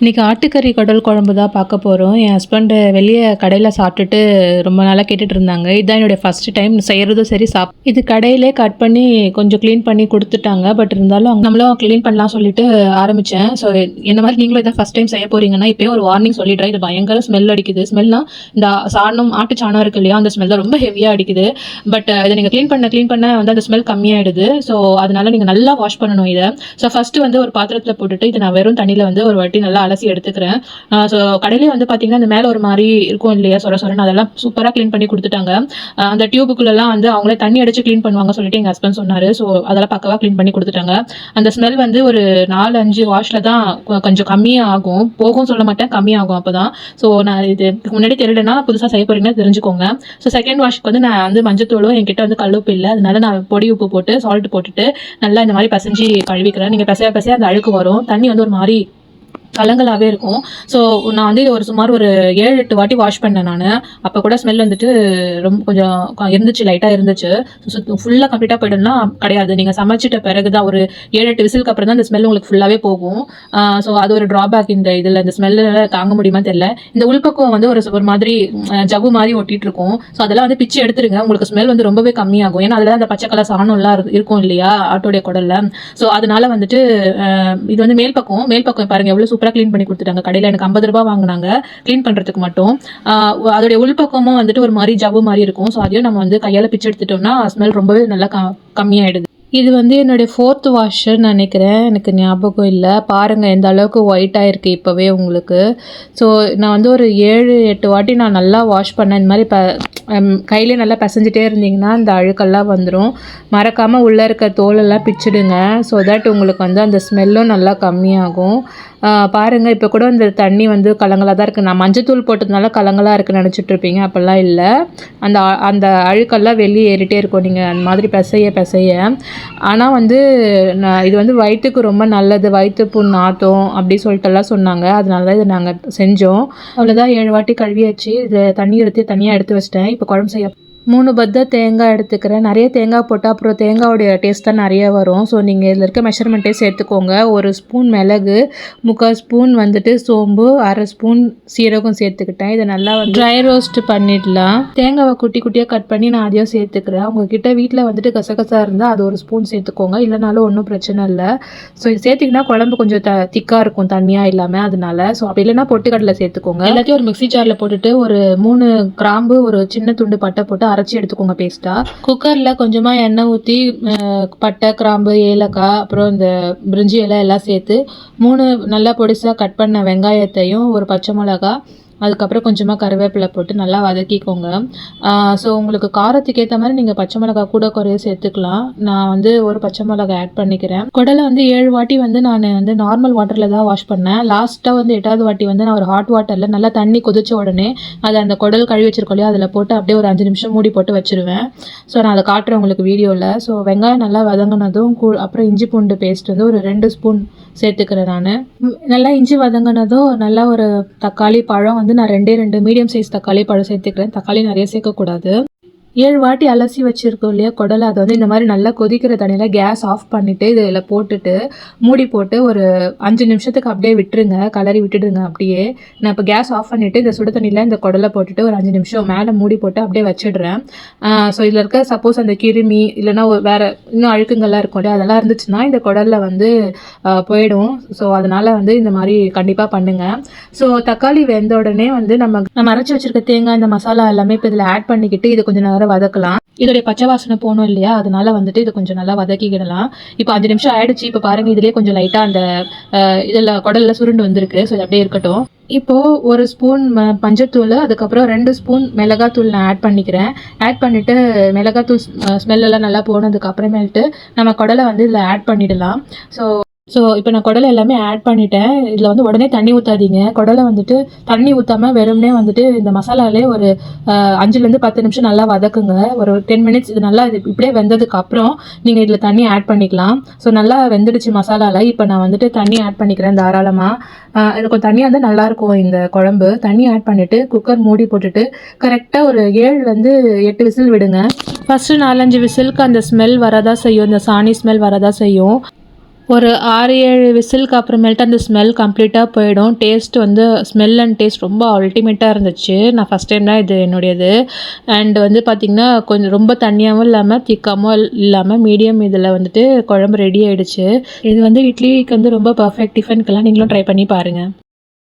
இன்றைக்கி ஆட்டுக்கறி குடல் குழம்பு தான் பார்க்க போகிறோம். என் ஹஸ்பண்டு வெளியே கடையில் சாப்பிட்டுட்டு ரொம்ப நாளாக கேட்டுட்டு இருந்தாங்க. இதுதான் என்னுடைய ஃபஸ்ட்டு டைம் செய்கிறதும் சரி இது கடையிலே கட் பண்ணி கொஞ்சம் க்ளீன் பண்ணி கொடுத்துட்டாங்க. பட் இருந்தாலும் நம்மளும் க்ளீன் பண்ணலாம் சொல்லிட்டு ஆரம்பித்தேன். ஸோ இந்த மாதிரி நீங்களும் இதை ஃபஸ்ட் டைம் செய்ய போகிறீங்கன்னா இப்போயே ஒரு வார்னிங் சொல்லிடுறேன். இது பயங்கர ஸ்மெல் அடிக்குது. ஸ்மெல்னால் இந்த ஆட்டு சாணம் இருக்கு இல்லையா, அந்த ஸ்மெல் தான் ரொம்ப ஹெவியாக அடிக்குது. பட் இதை நீங்கள் க்ளீன் பண்ண வந்து அந்த ஸ்மெல் கம்மியாகிடுது. ஸோ அதனால நீங்கள் நல்லா வாஷ் பண்ணணும் இதை. ஸோ ஃபஸ்ட்டு வந்து ஒரு பாத்திரத்தில் போட்டுட்டு இதை நான் வெறும் தண்ணியில் வந்து ஒரு வாட்டி நல்லா அலசி எடுத்துக்கிறேன். ஸோ கடையிலே வந்து பார்த்தீங்கன்னா இந்த மேலே ஒரு மாதிரி இருக்கும் இல்லையா, சொரன்னு அதெல்லாம் சூப்பராக க்ளீன் பண்ணி கொடுத்துட்டாங்க. அந்த டியூபுக்குள்ளெல்லாம் வந்து அவங்களே தண்ணி அடிச்சு க்ளீன் பண்ணுவாங்க சொல்லிட்டு எங்கள் ஹஸ்பண்ட் சொன்னார். ஸோ அதெல்லாம் பக்கவாக க்ளீன் பண்ணி கொடுத்துட்டாங்க. அந்த ஸ்மெல் வந்து ஒரு 4-5 வாஷில் தான் கொஞ்சம் கம்மியாக ஆகும். போகும் சொல்ல மாட்டேன், கம்மியாகும் அப்போ தான். ஸோ நான் இது முன்னாடி தெரியலன்னா புதுசாக செய்ய போறீங்கன்னா தெரிஞ்சுக்கோங்க. ஸோ செகண்ட் வாஷ்க்கு வந்து நான் வந்து மஞ்சத்தூளும் என்கிட்ட வந்து கல்லுப்பு இல்லை, அதனால நான் பொடி உப்பு போட்டு சால்ட் போட்டுட்டு நல்லா இந்த மாதிரி பசைஞ்சு கழுவிக்கிறேன். நீங்கள் பசைய அந்த அழுக்கு வரும், தண்ணி வந்து ஒரு மாதிரி கலங்களாகவே இருக்கும். ஸோ நான் வந்து ஒரு சுமார் ஒரு 7-8 வாட்டி வாஷ் பண்ணேன் நான். அப்போ கூட ஸ்மெல் வந்துட்டு ரொம்ப கொஞ்சம் இருந்துச்சு, லைட்டாக இருந்துச்சு. ஸோ ஃபுல்லாக கம்ப்ளீட்டாக போய்டும்னா கிடையாது. நீங்கள் சமைச்சிட்ட பிறகு தான் ஒரு 7-8 விசிலுக்கு அப்புறம் தான் இந்த ஸ்மெல் உங்களுக்கு ஃபுல்லாகவே போகும். ஸோ அது ஒரு ட்ராபேக் இந்த இதில். இந்த ஸ்மெல்லு தாங்க முடியுமா தெரியல. இந்த உள்பக்கம் வந்து ஒரு மாதிரி ஜவ்வு மாதிரி ஒட்டிகிட்டு இருக்கும். ஸோ அதெல்லாம் வந்து பிச்சு எடுத்துருங்க, உங்களுக்கு ஸ்மெல் வந்து ரொம்பவே கம்மியாகும். ஏன்னா அதில் அந்த பச்சை கலர் சாணம்லாம் இருக்கும் இல்லையா ஆட்டோடைய குடலில். ஸோ அதனால வந்துட்டு இது வந்து மேல் பக்கம் பாருங்கள் எவ்வளோ க்ளீன் பண்ணி கொடுத்துட்டாங்க. கடையில் எனக்கு 50 ரூபாய் வாங்கினாங்க க்ளீன் பண்ணுறதுக்கு மட்டும். அதோடைய உள்பக்கமும் வந்துட்டு ஒரு மாதிரி ஜவ்வு மாதிரி இருக்கும். ஸோ அதையும் நம்ம வந்து கையால் பிச்சு எடுத்துட்டோம்னா ஸ்மெல் ரொம்பவே நல்லா கம்மியாயிடுது. இது வந்து என்னுடைய 4th வாஷர்னு நினைக்கிறேன், எனக்கு ஞாபகம் இல்லை. பாருங்கள் எந்த அளவுக்கு ஒயிட்டாக இருக்குது இப்போவே உங்களுக்கு. ஸோ நான் வந்து ஒரு 7-8 வாட்டி நான் நல்லா வாஷ் பண்ணேன். இந்த மாதிரி கையிலே நல்லா பசைஞ்சிட்டே இருந்தீங்கன்னா இந்த அழுக்கெல்லாம் வந்துடும். மறக்காமல் உள்ளே இருக்க தோலெல்லாம் பிச்சுடுங்க. ஸோ தட் உங்களுக்கு வந்து அந்த ஸ்மெல்லும் நல்லா கம்மியாகும். பாருங்கள் இப்போ கூட இந்த தண்ணி வந்து கலங்களாக தான் இருக்குது. நான் மஞ்சத்தூள் போட்டதுனால கலங்களாக இருக்குன்னு நினச்சிட்ருப்பீங்க, அப்படிலாம் இல்லை. அந்த அழுக்கெல்லாம் வெளியே ஏறிட்டே இருக்கும் நீங்கள் அந்த மாதிரி பசைய. ஆனால் வந்து இது வந்து வயிற்றுக்கு ரொம்ப நல்லது, வயிற்று புண் ஆற்றும் அப்படி சொல்லிட்டுலாம் சொன்னாங்க. அதனால தான் இதை நாங்கள் செஞ்சோம். அவ்வளோதான், 7 வாட்டி கழுவியாச்சு. இதை தண்ணி தனியாக எடுத்து வச்சிட்டேன். இப்போ குழம்பு செய்ய 3 பத்த தேங்காய் எடுத்துக்கிறேன். நிறைய தேங்காய் போட்டால் அப்புறம் தேங்காயோடைய டேஸ்ட் தான் நிறைய வரும். ஸோ நீங்கள் இதில் இருக்க மெஷர்மெண்ட்டே சேர்த்துக்கோங்க. 1 ஸ்பூன் மிளகு, 3/4 ஸ்பூன் வந்துட்டு சோம்பு, 1/2 ஸ்பூன் சீரகம் சேர்த்துக்கிட்டேன். இதை நல்லா ட்ரை ரோஸ்ட் பண்ணிடலாம். தேங்காவை குட்டி குட்டியாக கட் பண்ணி நான் அதையும் சேர்த்துக்கிறேன். உங்ககிட்ட வீட்டில் வந்துட்டு கசகசா இருந்தால் அது 1 ஸ்பூன் சேர்த்துக்கோங்க, இல்லைனாலும் ஒன்றும் பிரச்சனை இல்லை. ஸோ இது சேர்த்திங்கன்னா குழம்பு கொஞ்சம் திக்காக இருக்கும் தண்ணியாக இல்லாமல், அதனால. ஸோ அப்படி இல்லைன்னா பொட்டுக்கடலை சேர்த்துக்கோங்க. எல்லாத்தையும் ஒரு மிக்ஸி ஜாரில் போட்டுட்டு ஒரு 3 கிராம்பு, ஒரு சின்ன துண்டு பட்டை போட்டு அரைச்சி எடுத்துக்கோங்க பேஸ்ட்டாக. குக்கரில் கொஞ்சமாக எண்ணெய் ஊற்றி பட்டை, கிராம்பு, ஏலக்காய், அப்புறம் இந்த பிரிஞ்சி இலை எல்லாம் சேர்த்து 3 நல்லா பொடிசாக கட் பண்ண வெங்காயத்தையும் ஒரு பச்சை மிளகா, அதுக்கப்புறம் கொஞ்சமாக கருவேப்பிலை போட்டு நல்லா வதக்கிக்கோங்க. ஸோ உங்களுக்கு காரத்துக்கு ஏற்ற மாதிரி நீங்கள் பச்சை மிளகா கூட குறைய சேர்த்துக்கலாம். நான் வந்து ஒரு பச்சை மிளகா ஆட் பண்ணிக்கிறேன். குடலை வந்து 7 வாட்டி வந்து நான் வந்து நார்மல் வாட்டரில் தான் வாஷ் பண்ணேன். லாஸ்ட்டாக வந்து 8வது வாட்டி வந்து நான் ஒரு ஹாட் வாட்டரில் நல்லா தண்ணி கொதிச்ச உடனே அதை அந்த குடல் கழுவி வச்சிருக்கோம் இல்லையா, அதில் போட்டு அப்படியே ஒரு 5 நிமிஷம் மூடி போட்டு வச்சுருவேன். ஸோ நான் அதை காட்டுறேன் உங்களுக்கு வீடியோவில். ஸோ வெங்காயம் நல்லா வதங்கினதும் அப்புறம் இஞ்சி பூண்டு பேஸ்ட் வந்து ஒரு 2 ஸ்பூன் சேர்த்துக்கிறேன். நான் நல்லா இஞ்சி வதங்கினதும் நல்லா ஒரு தக்காளி பழம் வந்து நான் 2 மீடியம் சைஸ் தக்காளி பழம் சேர்த்துக்கிறேன். தக்காளி நிறைய சேர்க்கக்கூடாது. 7 வாட்டி அலசி வச்சுருக்கோம் இல்லையா குடலை, அதை வந்து இந்த மாதிரி நல்லா கொதிக்கிற தண்ணியில் கேஸ் ஆஃப் பண்ணிவிட்டு இதில் போட்டுட்டு மூடி போட்டு ஒரு 5 நிமிஷத்துக்கு அப்படியே விட்டுருங்க, கலரி விட்டுடுங்க அப்படியே. நான் இப்போ கேஸ் ஆஃப் பண்ணிவிட்டு இந்த சுடு தண்ணியில் இந்த குடலை போட்டுட்டு ஒரு 5 நிமிஷம் மேலே மூடி போட்டு அப்படியே வச்சிடுறேன். ஸோ இதில் இருக்க சப்போஸ் அந்த கிருமி இல்லைன்னா வேறு இன்னும் அழுக்குங்கள்லாம் இருக்கும் இல்லையா, அதெல்லாம் இருந்துச்சுன்னா இந்த குடலில் வந்து போயிடும். ஸோ அதனால் வந்து இந்த மாதிரி கண்டிப்பாக பண்ணுங்கள். ஸோ தக்காளி வெந்த உடனே வந்து நம்ம அரைச்சி வச்சுருக்க தேங்காய், இந்த மசாலா எல்லாமே இப்போ இதில் ஆட் பண்ணிக்கிட்டு இது கொஞ்சம் நேரம் வதக்கலாம். இதோடைய பச்சை வாசனை போகணும் இல்லையா, அதனால வந்துட்டு இது கொஞ்சம் நல்லா வதக்கிக்கிடலாம். இப்போ 5 நிமிஷம் ஆயிடுச்சு. இப்போ பாருங்க இதுலேயே கொஞ்சம் லைட்டாக அந்த இதில் குடலில் சுருண்டு வந்திருக்கு. ஸோ இது அப்படியே இருக்கட்டும். இப்போது 1 ஸ்பூன் மஞ்சத்தூள், அதுக்கப்புறம் 2 ஸ்பூன் மிளகாத்தூள் நான் ஆட் பண்ணிக்கிறேன். ஆட் பண்ணிவிட்டு மிளகாத்தூள் ஸ்மெல்லெல்லாம் நல்லா போனதுக்கு அப்புறமேட்டு நம்ம குடலை வந்து இதில் ஆட் பண்ணிடலாம். ஸோ இப்போ நான் குடலை எல்லாமே ஆட் பண்ணிட்டேன். இதில் வந்து உடனே தண்ணி ஊற்றாதீங்க. குடலை வந்துட்டு தண்ணி ஊற்றாமல் வெறும்னே வந்துட்டு இந்த மசாலாலே ஒரு 5-10 நிமிஷம் நல்லா வதக்குங்க. ஒரு 10 மினிட்ஸ் இது நல்லா இப்படியே வெந்ததுக்கு அப்புறம் நீங்கள் இதில் தண்ணி ஆட் பண்ணிக்கலாம். ஸோ நல்லா வெந்துடுச்சு மசாலாவில். இப்போ நான் வந்துட்டு தண்ணி ஆட் பண்ணிக்கிறேன் தாராளமாக. இது கொஞ்சம் தண்ணியாக இருந்தால் நல்லாயிருக்கும் இந்த குழம்பு. தண்ணி ஆட் பண்ணிவிட்டு குக்கர் மூடி போட்டுட்டு கரெக்டாக ஒரு 7-8 விசில் விடுங்க. ஃபஸ்ட்டு 4-5 விசிலுக்கு அந்த ஸ்மெல் வரதா செய்யும், இந்த சாணி ஸ்மெல் வரதா செய்யும். ஒரு 6, 7 விசிலுக்கு அப்புறமேல்ட்டு அந்த ஸ்மெல் கம்ப்ளீட்டாக போயிடும். டேஸ்ட் வந்து ஸ்மெல் அண்ட் டேஸ்ட் ரொம்ப அல்டிமேட்டாக இருந்துச்சு. நான் ஃபஸ்ட் டைம் தான் இது என்னுடையது. அண்ட் வந்து பார்த்திங்கன்னா, கொஞ்சம் ரொம்ப தண்ணியாவும் இல்லாம, திக்காவும் இல்லாம மீடியம் இதில வந்துட்டு குழம்பு ரெடி ஆயிடுச்சு. இது வந்து இட்லிக்கு வந்து ரொம்ப பர்ஃபெக்ட். டிஃபனுக்கெல்லாம் நீங்களும் ட்ரை பண்ணி பாருங்க.